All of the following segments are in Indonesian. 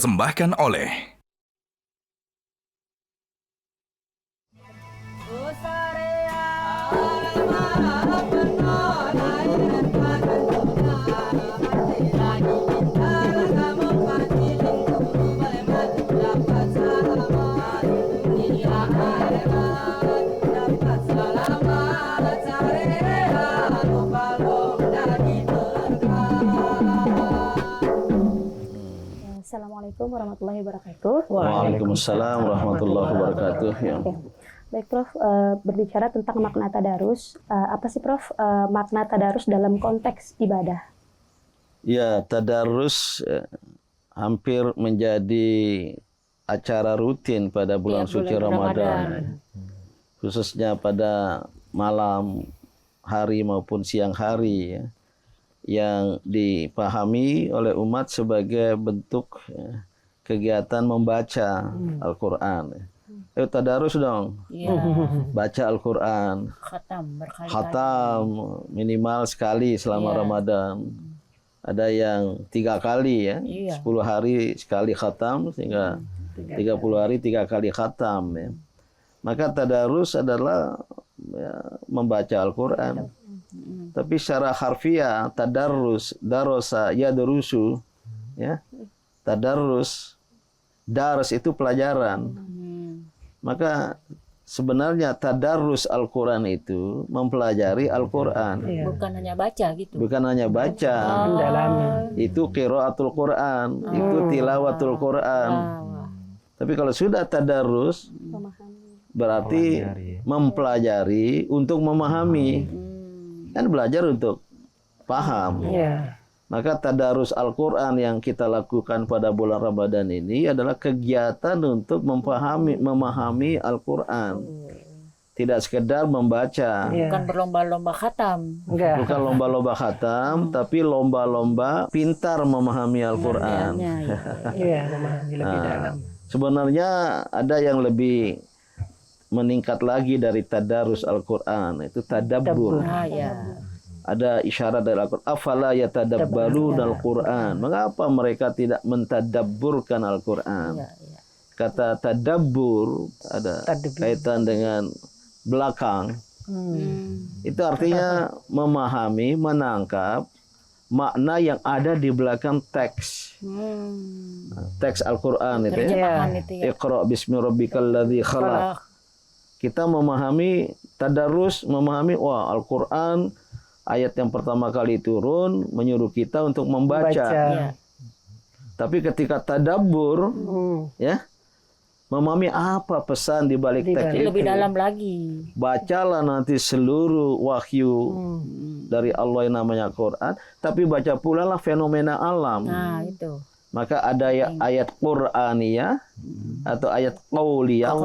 dipersembahkan oleh Assalamualaikum warahmatullahi wabarakatuh. Waalaikumsalam warahmatullahi wabarakatuh. Ya. Oke. Baik Prof, berbicara tentang makna tadarus, apa sih Prof makna tadarus dalam konteks ibadah? Ya, tadarus hampir menjadi acara rutin pada bulan suci Ramadan. Khususnya pada malam hari maupun siang hari ya, yang dipahami oleh umat sebagai bentuk kegiatan membaca Al-Quran. Tadarus dong, baca Al-Quran, khatam minimal sekali selama Ramadan. Ada yang 3 kali ya, 10 hari sekali khatam, sehingga 30 hari 3 kali khatam ya. Maka tadarus adalah membaca Al-Quran. Tapi secara harfiah tadarrus, darosa, yadrusu ya. Tadarrus, dars itu pelajaran. Maka sebenarnya tadarrus Al-Qur'an itu mempelajari Al-Qur'an. Bukan hanya baca gitu. Bukan hanya baca. Itu qiraatul Qur'an, itu tilawatul Qur'an. Tapi kalau sudah tadarrus berarti mempelajari untuk memahami. Kan belajar untuk paham. Maka tadarus Al-Quran yang kita lakukan pada bulan Ramadan ini adalah kegiatan untuk memahami Al-Quran. Tidak sekedar membaca. Bukan berlomba-lomba khatam. Bukan lomba-lomba khatam, tapi lomba-lomba pintar memahami Al-Quran. Memahami lebih dalam. Sebenarnya ada yang lebih meningkat lagi dari tadarus Al-Quran, itu tadabbur. Ada isyarat dari Al-Quran, afala yatadabbaruna Al-Quran. Mengapa mereka tidak mentadabburkan Al-Quran? Kata tadabbur ada kaitan dengan belakang. Itu artinya memahami, menangkap makna yang ada di belakang teks. Teks Al-Quran itu ya. Iqra bismi rabbikal ladzi khalaq. Kita memahami tadarus, memahami Al-Quran ayat yang pertama kali turun menyuruh kita untuk membaca. Tapi ketika tadabbur ya, memahami apa pesan di balik teks itu. Lebih dalam lagi. Bacalah nanti seluruh wahyu dari Allah yang namanya Quran, tapi baca pula lah fenomena alam. Nah, itu. Maka ada ayat Qur'aniyah atau ayat qauliyah,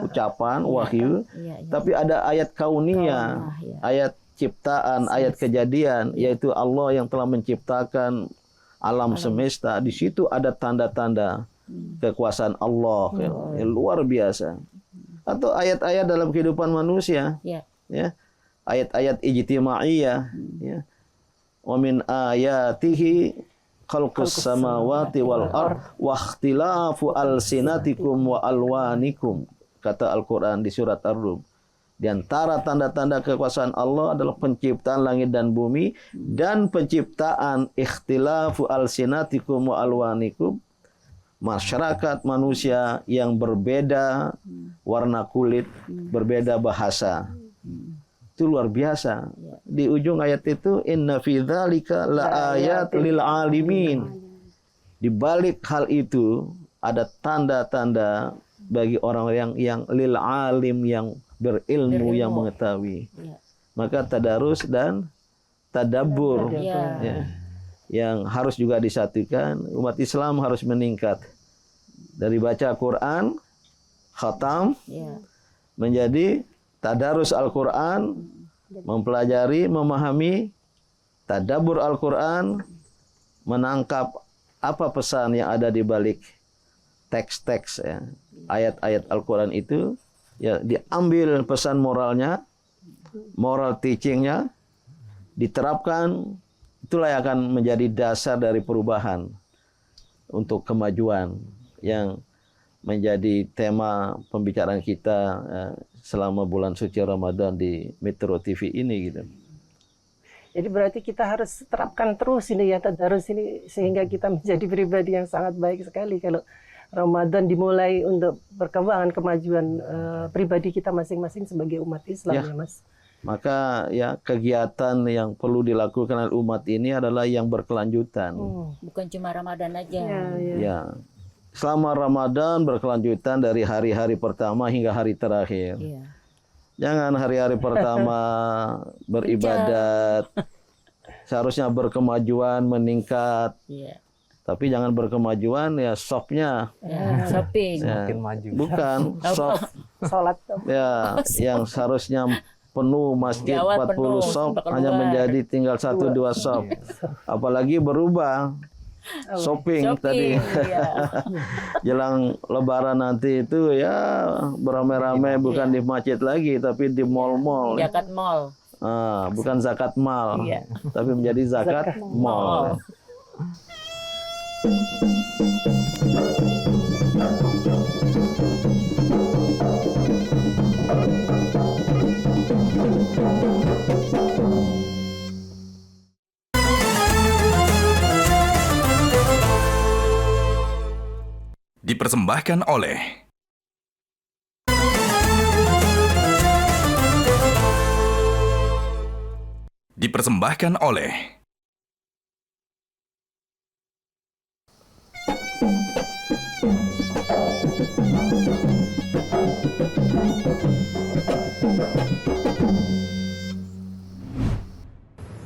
ucapan, wahyu. Tapi ada ayat kauniyah, ayat ciptaan, ayat kejadian, yaitu Allah yang telah menciptakan alam semesta. Di situ ada tanda-tanda kekuasaan Allah yang luar biasa. Atau ayat-ayat dalam kehidupan manusia. Ya. Ayat-ayat ijtimaiyah, ya. Wa min ayatihi khalqus samawati wal ard wa ikhtilafu alsinatikum wa alwanikum, kata Al-Quran di surat Ar-Rum. Di antara tanda-tanda kekuasaan Allah adalah penciptaan langit dan bumi dan penciptaan ikhtilafu alsinatikum wa alwanikum, masyarakat manusia yang berbeda warna kulit, berbeda bahasa. Itu luar biasa. Di ujung ayat itu inna fi dzalika laayat lil alimin. Di balik hal itu ada tanda-tanda bagi orang yang lil alim, yang berilmu, yang mengetahui. Maka tadarus dan tadabbur ya, yang harus juga disatukan. Umat Islam harus meningkat dari baca Quran, khatam, menjadi tadarus Al-Quran, mempelajari, memahami, tadabbur Al-Quran, menangkap apa pesan yang ada di balik teks-teks ya, ayat-ayat Al-Quran itu, ya diambil pesan moralnya, moral teachingnya, diterapkan, itulah yang akan menjadi dasar dari perubahan. untuk kemajuan yang menjadi tema pembicaraan kita selama bulan suci Ramadan di Metro TV ini gitu. Jadi berarti kita harus terapkan terus ini ya tadarus ini sehingga kita menjadi pribadi yang sangat baik sekali kalau Ramadan dimulai untuk perkembangan kemajuan pribadi kita masing-masing sebagai umat Islam ya Mas. Maka ya kegiatan yang perlu dilakukan oleh umat ini adalah yang berkelanjutan. Bukan cuma Ramadan aja. Ya. Selama Ramadan berkelanjutan dari hari-hari pertama hingga hari terakhir. Iya. Jangan hari-hari pertama beribadat, seharusnya berkemajuan, meningkat. Iya. Tapi jangan berkemajuan ya shopnya. Ya, shopping. Semakin maju. Bukan shop. Salat. Ya, yang seharusnya penuh masjid Gawat, 40 penuh, shop bakal hanya keluar. menjadi tinggal 1-2 shop. Apalagi berubah. Shopping tadi. Iya. Jelang lebaran nanti itu ya beramai-ramai bukan di masjid lagi tapi di mall-mall. Zakat mall. Bukan zakat mal, Iya. tapi menjadi zakat mall. Dipersembahkan oleh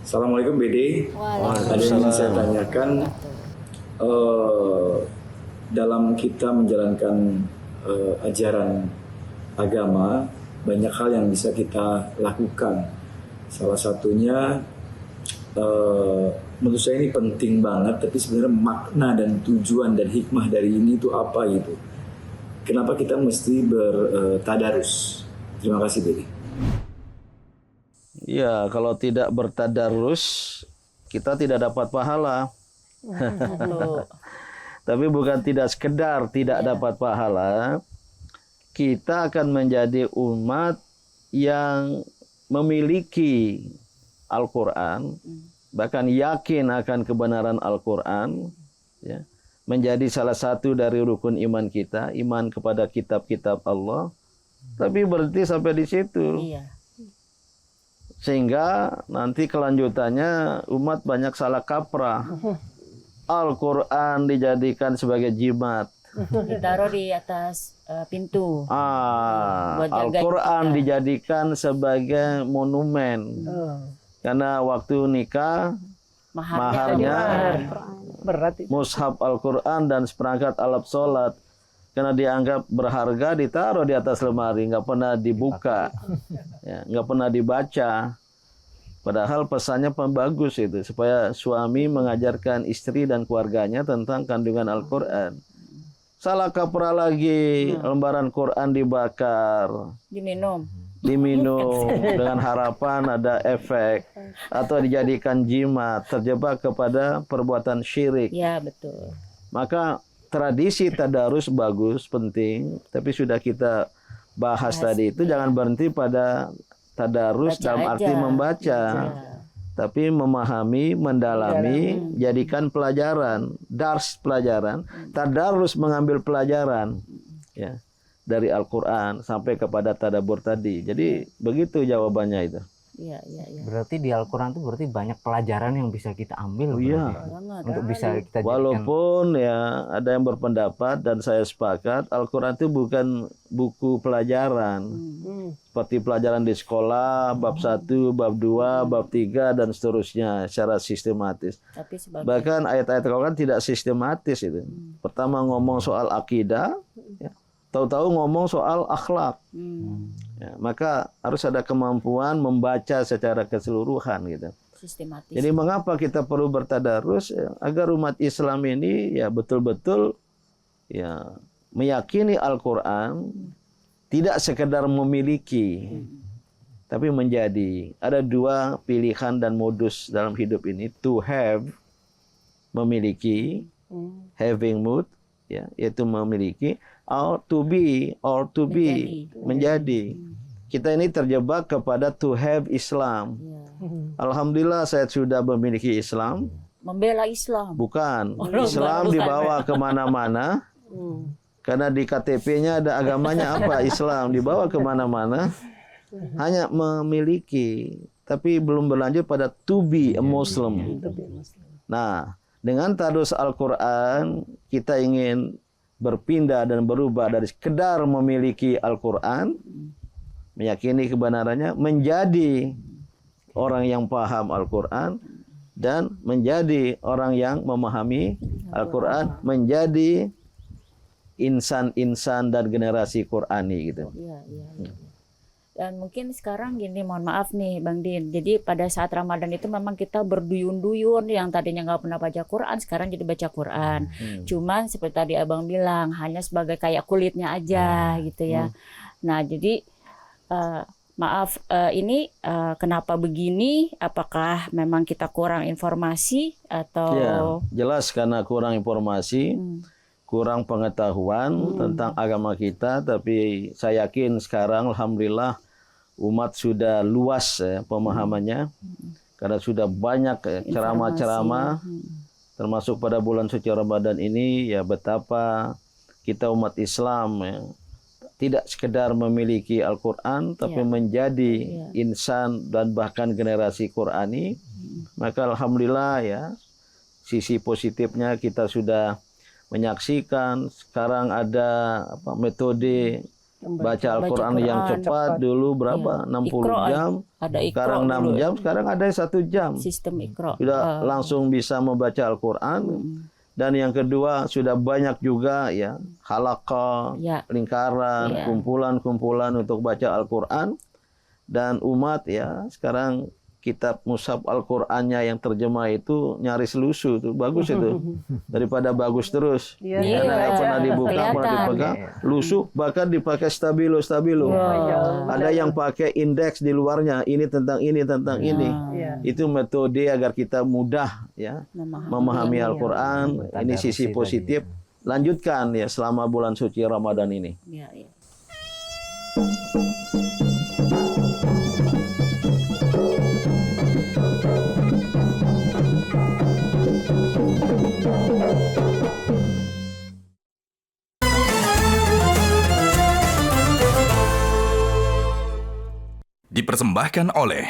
Assalamualaikum BD. Ada yang ingin saya tanyakan dalam kita menjalankan ajaran agama banyak hal yang bisa kita lakukan. Salah satunya menurut saya ini penting banget, tapi sebenarnya makna dan tujuan dan hikmah dari ini itu apa gitu. Kenapa kita mesti bertadarus? Terima kasih BD. Ya, kalau tidak bertadarus, kita tidak dapat pahala. Tapi bukan tidak sekedar tidak dapat pahala, kita akan menjadi umat yang memiliki Al-Quran, bahkan yakin akan kebenaran Al-Quran, ya, menjadi salah satu dari rukun iman kita, iman kepada kitab-kitab Allah. Tapi berhenti sampai di situ. Iya. Sehingga nanti kelanjutannya umat banyak salah kaprah. Al-Quran dijadikan sebagai jimat. Ditaruh di atas pintu. Buat jaga Al-Quran kita. dijadikan sebagai monumen. Karena waktu nikah, maharnya Berat itu. mushaf Al-Quran dan seperangkat alat sholat. Karena dianggap berharga, ditaruh di atas lemari, nggak pernah dibuka, ya, nggak pernah dibaca. Padahal pesannya bagus itu, supaya suami mengajarkan istri dan keluarganya tentang kandungan Al-Quran. Salah kaprah lagi, lembaran Quran dibakar, Diminum. diminum dengan harapan ada efek, atau dijadikan jimat, terjebak kepada perbuatan syirik. Ya, betul. Maka tradisi tadarus bagus, penting, tapi sudah kita bahas tadi itu jangan berhenti pada tadarus Baca dalam aja. arti membaca, tapi memahami, mendalami, jadikan pelajaran, dars pelajaran, tadarus mengambil pelajaran, ya, dari Al-Quran sampai kepada tadabbur tadi. Jadi begitu jawabannya itu. Iya. Berarti di Al-Quran itu berarti banyak pelajaran yang bisa kita ambil. Iya. Berarti. Untuk bisa kita jadikan. Walaupun ya ada yang berpendapat dan saya sepakat, Al-Quran itu bukan buku pelajaran. Seperti pelajaran di sekolah, bab 1, bab 2, bab 3, dan seterusnya secara sistematis. Tapi sebagai Bahkan ayat-ayat Al-Quran tidak sistematis itu. Pertama ngomong soal akidah, ya, tahu-tahu ngomong soal akhlak. Ya, maka harus ada kemampuan membaca secara keseluruhan gitu. sistematis. Jadi mengapa kita perlu bertadarus, ya, agar umat Islam ini ya betul-betul ya meyakini Al-Quran, tidak sekedar memiliki, tapi menjadi. Ada dua pilihan dan modus dalam hidup ini, to have, memiliki, having mood, ya, yaitu memiliki, or to be, menjadi. Kita ini terjebak kepada to have Islam. Alhamdulillah saya sudah memiliki Islam. Membela Islam. Bukan. Islam dibawa kemana-mana. Karena di KTP-nya ada agamanya apa? Islam. Dibawa kemana-mana. Hanya memiliki. Tapi belum berlanjut pada to be a Muslim. Nah, dengan tadarus Al-Quran, kita ingin berpindah dan berubah dari sekedar memiliki Al-Quran, meyakini kebenarannya, menjadi orang yang paham Al-Quran, dan menjadi orang yang memahami Al-Quran, menjadi insan-insan dan generasi Qurani gitu. Iya. Dan mungkin sekarang gini, mohon maaf nih Bang Din. Jadi pada saat Ramadan itu memang kita berduyun-duyun, yang tadinya nggak pernah baca Quran sekarang jadi baca Quran. Cuman seperti tadi Abang bilang, hanya sebagai kayak kulitnya aja gitu ya. Nah jadi maaf, ini kenapa begini? Apakah memang kita kurang informasi atau? Ya, jelas karena kurang informasi, kurang pengetahuan tentang agama kita. Tapi saya yakin sekarang alhamdulillah umat sudah luas ya, pemahamannya, karena sudah banyak ceramah-ceramah, termasuk pada bulan suci Ramadan ini, ya betapa kita umat Islam ya, tidak sekedar memiliki Al-Quran, tapi menjadi insan dan bahkan generasi Qurani. Maka alhamdulillah ya, sisi positifnya kita sudah menyaksikan sekarang ada metode baca Al-Quran yang cepat. Dulu berapa? 60 jam. Sekarang 6 jam, sekarang ada 1 jam. Sistem Iqra. Sudah langsung bisa membaca Al-Quran. Dan yang kedua, sudah banyak juga ya halaqah, lingkaran, kumpulan-kumpulan untuk baca Al-Quran. Dan umat ya sekarang kitab mushaf Al-Qur'annya yang terjemah itu nyaris lusuh tuh, bagus itu. Daripada bagus terus. Karena nggak pernah dibuka, pernah dipegang, lusuh, bahkan dipakai stabilo. Ada yang pakai indeks di luarnya, ini tentang ini, tentang ini. Itu metode agar kita mudah ya memahami Al-Qur'an. Ini sisi positif. Lanjutkan ya selama bulan suci Ramadan ini. Dipersembahkan oleh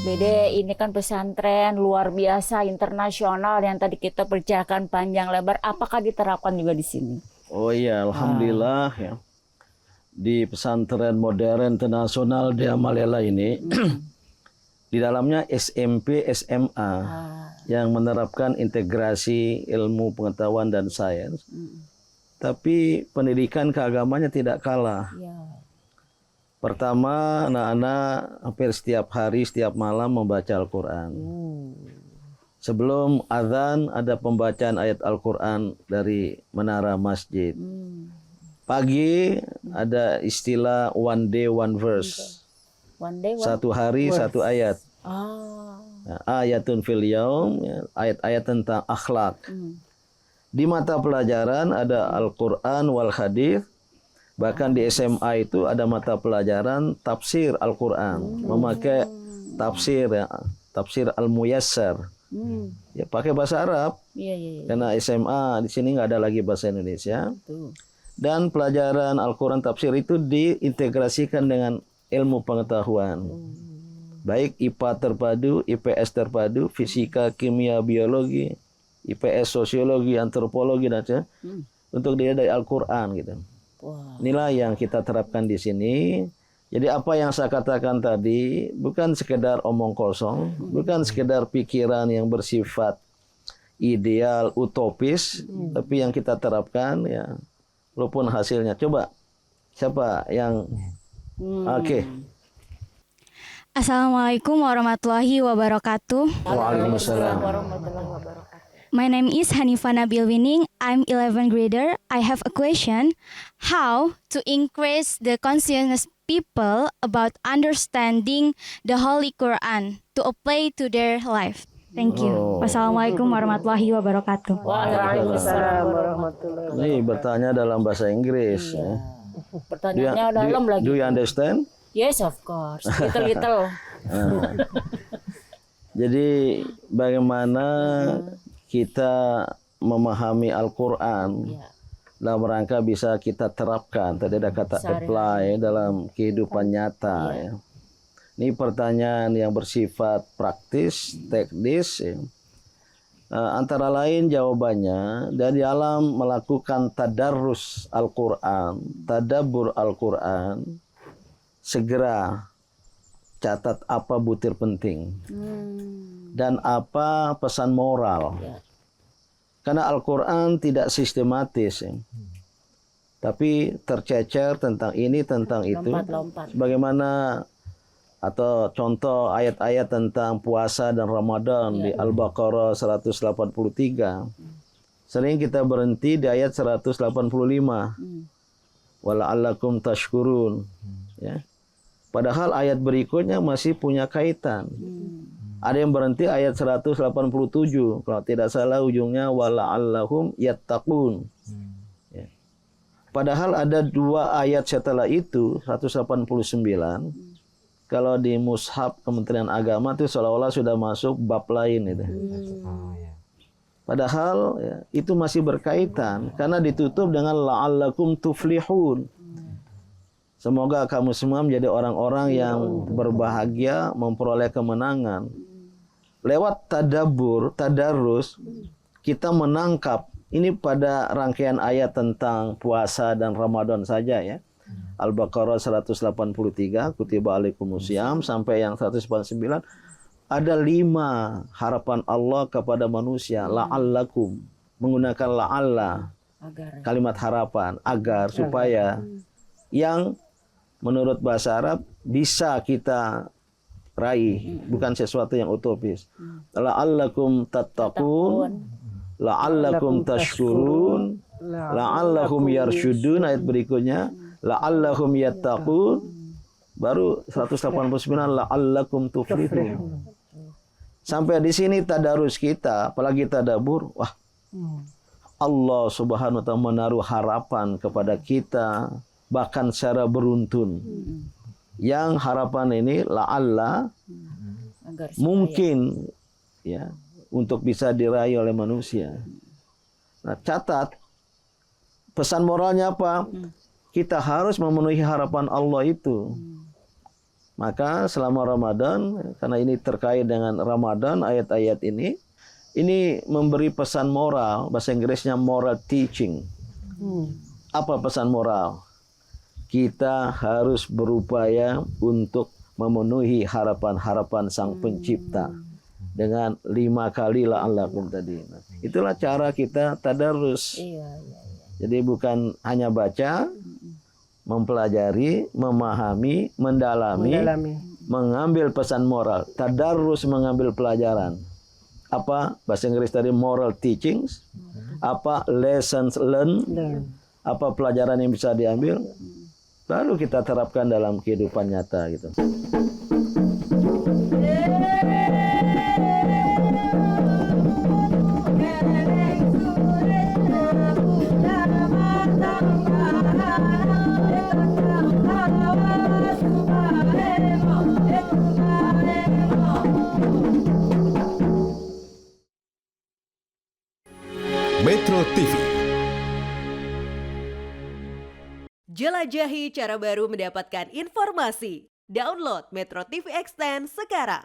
Bede, ini kan pesantren luar biasa internasional yang tadi kita percayakan panjang lebar. Apakah diterapkan juga di sini? Oh iya, alhamdulillah ya. Di pesantren modern internasional di Amalela ini, di dalamnya SMP, SMA yang menerapkan integrasi ilmu pengetahuan dan sains. Tapi pendidikan keagamannya tidak kalah. Pertama, anak-anak hampir setiap hari, setiap malam membaca Al-Quran. Sebelum azan ada pembacaan ayat Al-Quran dari menara masjid. Pagi ada istilah one day, one verse. Satu hari, satu ayat. Ayatun fil yaum, ayat-ayat tentang akhlak. Di mata pelajaran ada Al-Quran wal hadis. Bahkan di SMA itu ada mata pelajaran tafsir Al-Quran, memakai tafsir ya, tafsir Al-Muyassar. Ya pakai bahasa Arab. Karena SMA di sini nggak ada lagi bahasa Indonesia. Dan pelajaran Al-Quran tafsir itu diintegrasikan dengan ilmu pengetahuan. Baik IPA terpadu, IPS terpadu, fisika, kimia, biologi, IPS sosiologi, antropologi dan sebagainya. Untuk dia dari Al-Quran gitu. Inilah yang kita terapkan di sini. Jadi apa yang saya katakan tadi bukan sekedar omong kosong, bukan sekedar pikiran yang bersifat ideal, utopis, tapi yang kita terapkan ya, walaupun hasilnya. Coba siapa yang oke. Assalamualaikum warahmatullahi wabarakatuh. Waalaikumsalam. warahmatullahi wabarakatuh. My name is Hanifa Nabil Winning. I'm 11th grader. I have a question. How to increase the consciousness people about understanding the Holy Quran to apply to their life? Thank you. Wassalamualaikum warahmatullahi wabarakatuh. Waalaikumsalam warahmatullahi wabarakatuh. Ini bertanya dalam bahasa Inggris. Ya. Pertanyaannya dalam lagi. Do you understand? Yes, of course. Little. Jadi bagaimana kita memahami Al-Quran dalam rangka bisa kita terapkan. Tadi ada kata apply dalam kehidupan nyata. Ya. Ini pertanyaan yang bersifat praktis, teknis. Ya. Antara lain jawabannya dari dalam melakukan tadarrus Al-Quran, tadabbur Al-Quran, segera catat apa butir penting dan apa pesan moral. Karena Al-Quran tidak sistematis, ya. Tapi tercecer tentang ini, tentang itu. Bagaimana atau contoh ayat-ayat tentang puasa dan Ramadan di Al-Baqarah 183. Sering kita berhenti di ayat 185. Wala'allakum tashkurun. Ya. Padahal ayat berikutnya masih punya kaitan. Ada yang berhenti ayat 187. Kalau tidak salah ujungnya wala'allahum yattaqun. Ya. Padahal ada dua ayat setelah itu 189. Kalau di mushaf Kementerian Agama itu seolah-olah sudah masuk bab lain itu. Padahal ya, itu masih berkaitan karena ditutup dengan la'allakum tuflihun. Semoga kamu semua menjadi orang-orang yang berbahagia, memperoleh kemenangan. Lewat tadabbur, tadarus, kita menangkap ini pada rangkaian ayat tentang puasa dan Ramadan saja ya. Al-Baqarah 183, kutiba alaikumusiyam, sampai yang 189, ada 5 harapan Allah kepada manusia. La'allakum, menggunakan la'alla, kalimat harapan, agar, supaya, yang menurut bahasa Arab bisa kita raih, bukan sesuatu yang utopis. La'allakum tattaqun, la'allakum tashkurun, la'allahum yarsyudun, ayat berikutnya la'allahum yattaqun, baru 189 la'allakum tuflihun. Sampai di sini tadarus kita, apalagi tadabbur, wah, Allah Subhanahu wa taala menaruh harapan kepada kita bahkan secara beruntun. Yang harapan ini la'alla mungkin ya untuk bisa diraih oleh manusia. Nah, catat pesan moralnya apa? Kita harus memenuhi harapan Allah itu. Maka selama Ramadan, karena ini terkait dengan Ramadan, ayat-ayat ini memberi pesan moral, bahasa Inggrisnya moral teaching. Apa pesan moral? Kita harus berupaya untuk memenuhi harapan-harapan Sang Pencipta dengan 5 kali la'allakum tadi. Itulah cara kita tadarus. Jadi bukan hanya baca, mempelajari, memahami, mendalami, mengambil pesan moral. Tadarus mengambil pelajaran. Apa bahasa Inggris tadi moral teachings? Apa lessons learned? Apa pelajaran yang bisa diambil? Baru kita terapkan dalam kehidupan nyata gitu. Metro TV. Jelajahi cara baru mendapatkan informasi. Download Metro TV Extend sekarang.